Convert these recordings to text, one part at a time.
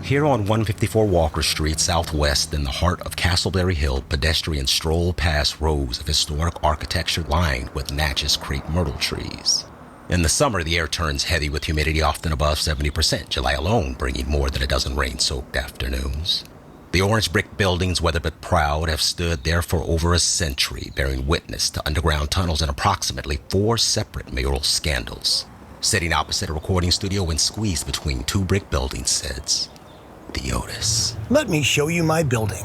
Here on 154 Walker Street, southwest in the heart of Castleberry Hill, pedestrians stroll past rows of historic architecture lined with Natchez crepe myrtle trees. In the summer, the air turns heavy with humidity often above 70%, July alone bringing more than a dozen rain-soaked afternoons. The orange brick buildings, weathered but proud, have stood there for over a century, bearing witness to underground tunnels and approximately 4 separate mayoral scandals. Sitting opposite a recording studio and squeezed between 2 brick buildings sits the Otis. Let me show you my building.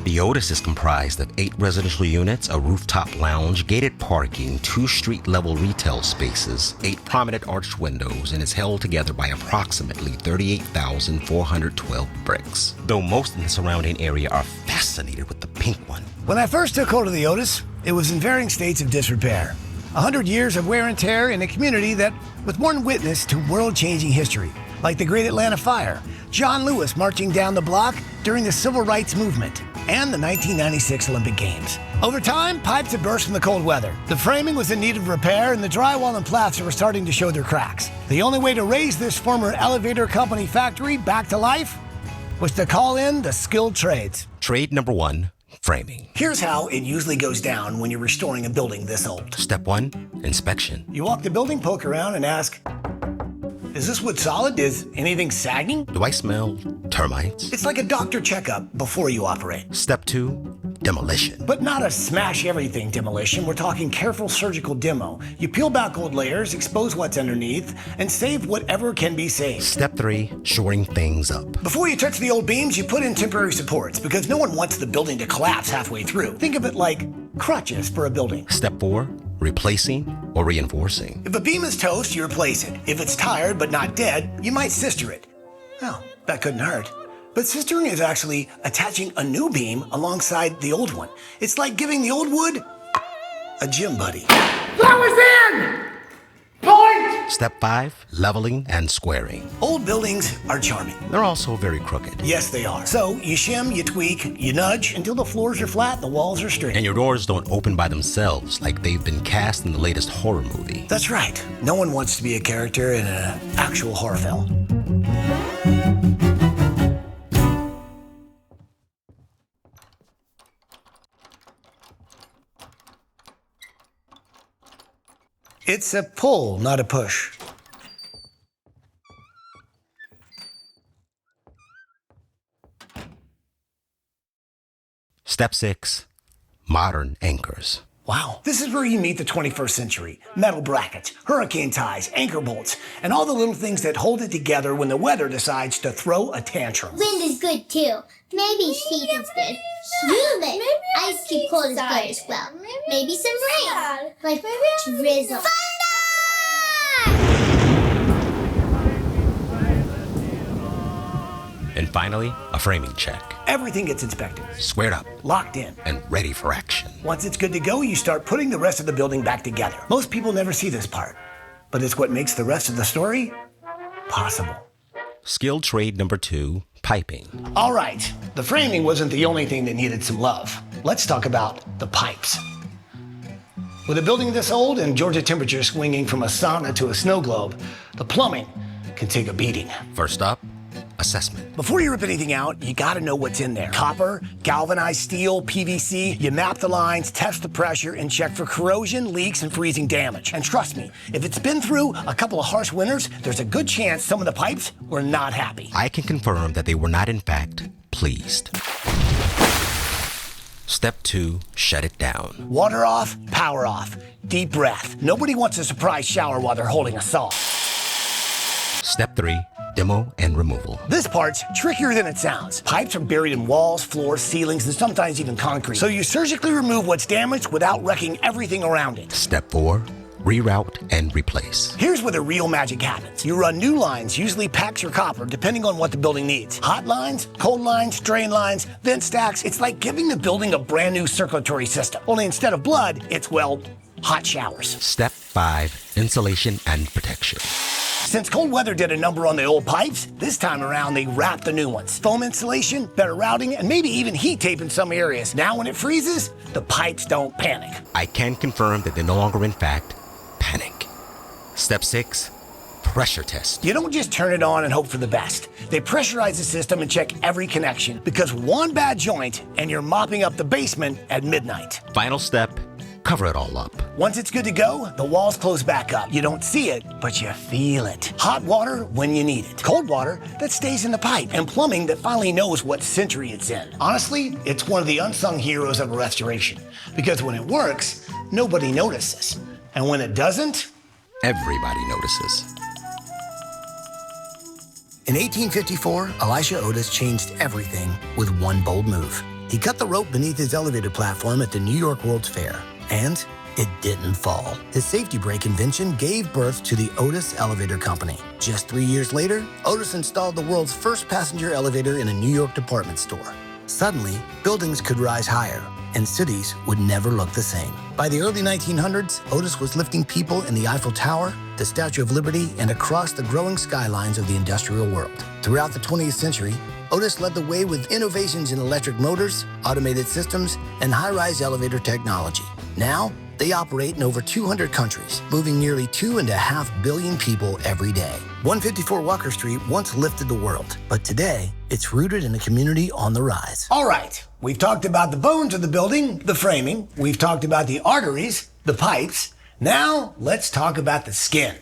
The Otis is comprised of 8 residential units, a rooftop lounge, gated parking, 2 street-level retail spaces, 8 prominent arched windows, and is held together by approximately 38,412 bricks. Though most in the surrounding area are fascinated with the pink one. When I first took hold of the Otis, it was in varying states of disrepair. 100 years of wear and tear in a community that was borne witness to world-changing history, like the Great Atlanta Fire, John Lewis marching down the block during the Civil Rights Movement, and the 1996 Olympic Games. Over time, pipes had burst from the cold weather. The framing was in need of repair, and the drywall and plaster were starting to show their cracks. The only way to raise this former elevator company factory back to life was to call in the skilled trades. Trade number 1, framing. Here's how it usually goes down when you're restoring a building this old. Step 1, inspection. You walk the building, poke around, and ask, is this wood solid? Is anything sagging? Do I smell termites? It's like a doctor checkup before you operate. Step 2, demolition. But not a smash everything demolition. We're talking careful surgical demo. You peel back old layers, expose what's underneath, and save whatever can be saved. Step 3, shoring things up. Before you touch the old beams, you put in temporary supports because no one wants the building to collapse halfway through. Think of it like crutches for a building. Step 4, replacing or reinforcing. If a beam is toast, you replace it. If it's tired but not dead, you might sister it. Well, that couldn't hurt. But sistering is actually attaching a new beam alongside the old one. It's like giving the old wood a gym buddy. That was in! Point! Step 5, leveling and squaring. Old buildings are charming. They're also very crooked. Yes, they are. So you shim, you tweak, you nudge until the floors are flat and the walls are straight. And your doors don't open by themselves like they've been cast in the latest horror movie. That's right. No one wants to be a character in an actual horror film. It's a pull, not a push. Step 6, modern anchors. Wow. This is where you meet the 21st century. Metal brackets, hurricane ties, anchor bolts, and all the little things that hold it together when the weather decides to throw a tantrum. Wind is good too. Maybe heat is good. Humid. Ice cube cold is good as well. Maybe some rain. Like drizzle. Thunder! And finally, a framing check. Everything gets inspected, Squared up locked in. and ready for action. Once it's good to go, you start putting the rest of the building back together. Most people never see this part, but it's what makes the rest of the story possible. Skilled trade number 2, piping. All right, the framing wasn't the only thing that needed some love. Let's talk about the pipes. With a building this old and Georgia temperatures swinging from a sauna to a snow globe, the plumbing can take a beating. First up, assessment. Before you rip anything out, you gotta know what's in there. Copper, galvanized steel, PVC. You map the lines, test the pressure, and check for corrosion, leaks, and freezing damage. And trust me, if it's been through a couple of harsh winters, there's a good chance some of the pipes were not happy. I can confirm that they were not, in fact, pleased. Step 2, shut it down. Water off, power off. Deep breath. Nobody wants a surprise shower while they're holding a saw. Step 3, demo and removal. This part's trickier than it sounds. Pipes are buried in walls, floors, ceilings, and sometimes even concrete. So you surgically remove what's damaged without wrecking everything around it. Step 4, reroute and replace. Here's where the real magic happens. You run new lines, usually PAX or copper, depending on what the building needs. Hot lines, cold lines, drain lines, vent stacks. It's like giving the building a brand new circulatory system. Only instead of blood, it's, well, hot showers. Step 5. Insulation and protection. Since cold weather did a number on the old pipes, this time around they wrapped the new ones. Foam insulation, better routing, and maybe even heat tape in some areas. Now when it freezes, the pipes don't panic. I can confirm that they no longer, in fact, panic. Step 6. Pressure test. You don't just turn it on and hope for the best. They pressurize the system and check every connection, because one bad joint and you're mopping up the basement at midnight. Final step. Cover it all up. Once it's good to go, the walls close back up. You don't see it, but you feel it. Hot water when you need it. Cold water that stays in the pipe. And plumbing that finally knows what century it's in. Honestly, it's one of the unsung heroes of restoration. Because when it works, nobody notices. And when it doesn't, everybody notices. In 1854, Elisha Otis changed everything with one bold move. He cut the rope beneath his elevator platform at the New York World's Fair. And it didn't fall. His safety brake invention gave birth to the Otis Elevator Company. Just 3 years later, Otis installed the world's first passenger elevator in a New York department store. Suddenly, buildings could rise higher, and cities would never look the same. By the early 1900s, Otis was lifting people in the Eiffel Tower, the Statue of Liberty, and across the growing skylines of the industrial world. Throughout the 20th century, Otis led the way with innovations in electric motors, automated systems, and high-rise elevator technology. Now, they operate in over 200 countries, moving nearly 2.5 billion people every day. 154 Walker Street once lifted the world, but today, it's rooted in a community on the rise. All right, we've talked about the bones of the building, the framing. We've talked about the arteries, the pipes. Now, let's talk about the skin.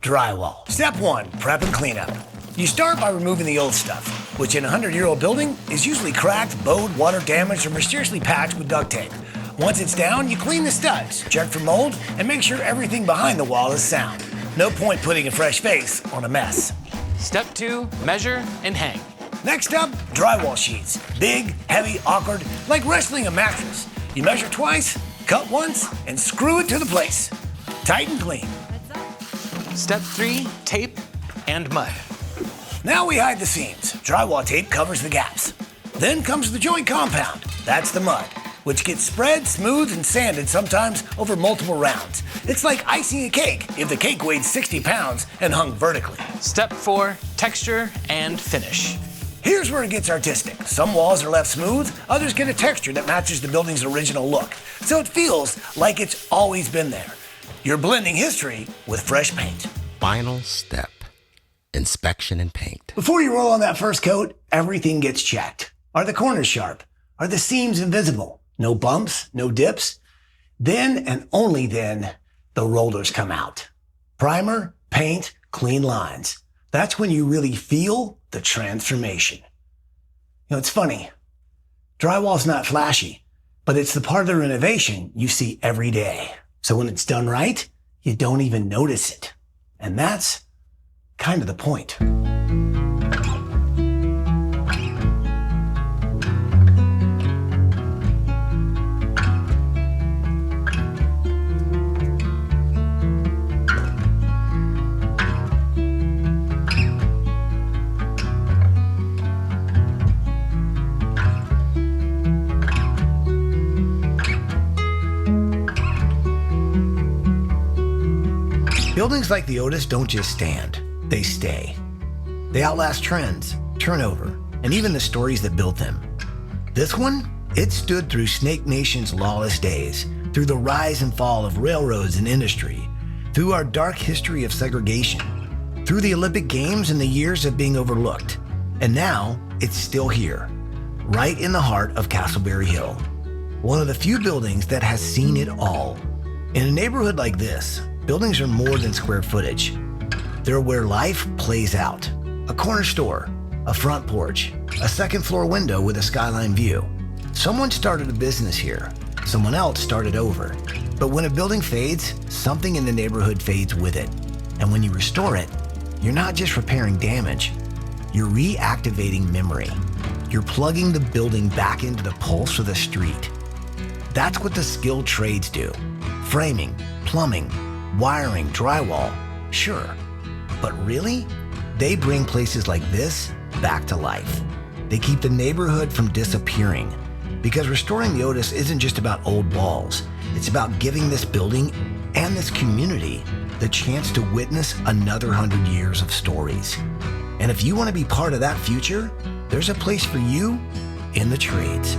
Drywall. Step 1, prep and cleanup. You start by removing the old stuff, which in a 100-year-old building is usually cracked, bowed, water damaged, or mysteriously patched with duct tape. Once it's down, you clean the studs, check for mold, and make sure everything behind the wall is sound. No point putting a fresh face on a mess. Step 2, measure and hang. Next up, drywall sheets. Big, heavy, awkward, like wrestling a mattress. You measure twice, cut once, and screw it to the place. Tight and clean. Step 3, tape and mud. Now we hide the seams. Drywall tape covers the gaps. Then comes the joint compound. That's the mud, which gets spread, smoothed, and sanded sometimes over multiple rounds. It's like icing a cake if the cake weighed 60 pounds and hung vertically. Step 4, texture and finish. Here's where it gets artistic. Some walls are left smooth, others get a texture that matches the building's original look. So it feels like it's always been there. You're blending history with fresh paint. Final step. Inspection and paint. Before you roll on that first coat, everything gets checked. Are the corners sharp? Are the seams invisible? No bumps, no dips? Then and only then, the rollers come out. Primer, paint, clean lines. That's when you really feel the transformation. You know, it's funny. Drywall's not flashy, but it's the part of the renovation you see every day. So when it's done right, you don't even notice it. And that's kind of the point. Buildings like the Otis don't just stand, they stay. They outlast trends, turnover, and even the stories that built them. This one, it stood through Snake Nation's lawless days, through the rise and fall of railroads and industry, through our dark history of segregation, through the Olympic Games and the years of being overlooked. And now, it's still here, right in the heart of Castleberry Hill. One of the few buildings that has seen it all. In a neighborhood like this, buildings are more than square footage. They're where life plays out. A corner store, a front porch, a second floor window with a skyline view. Someone started a business here. Someone else started over. But when a building fades, something in the neighborhood fades with it. And when you restore it, you're not just repairing damage. You're reactivating memory. You're plugging the building back into the pulse of the street. That's what the skilled trades do. Framing, plumbing, wiring, drywall, sure. But really, they bring places like this back to life. They keep the neighborhood from disappearing. Because restoring the Otis isn't just about old walls. It's about giving this building and this community the chance to witness another 100 years of stories. And if you want to be part of that future, there's a place for you in the trades.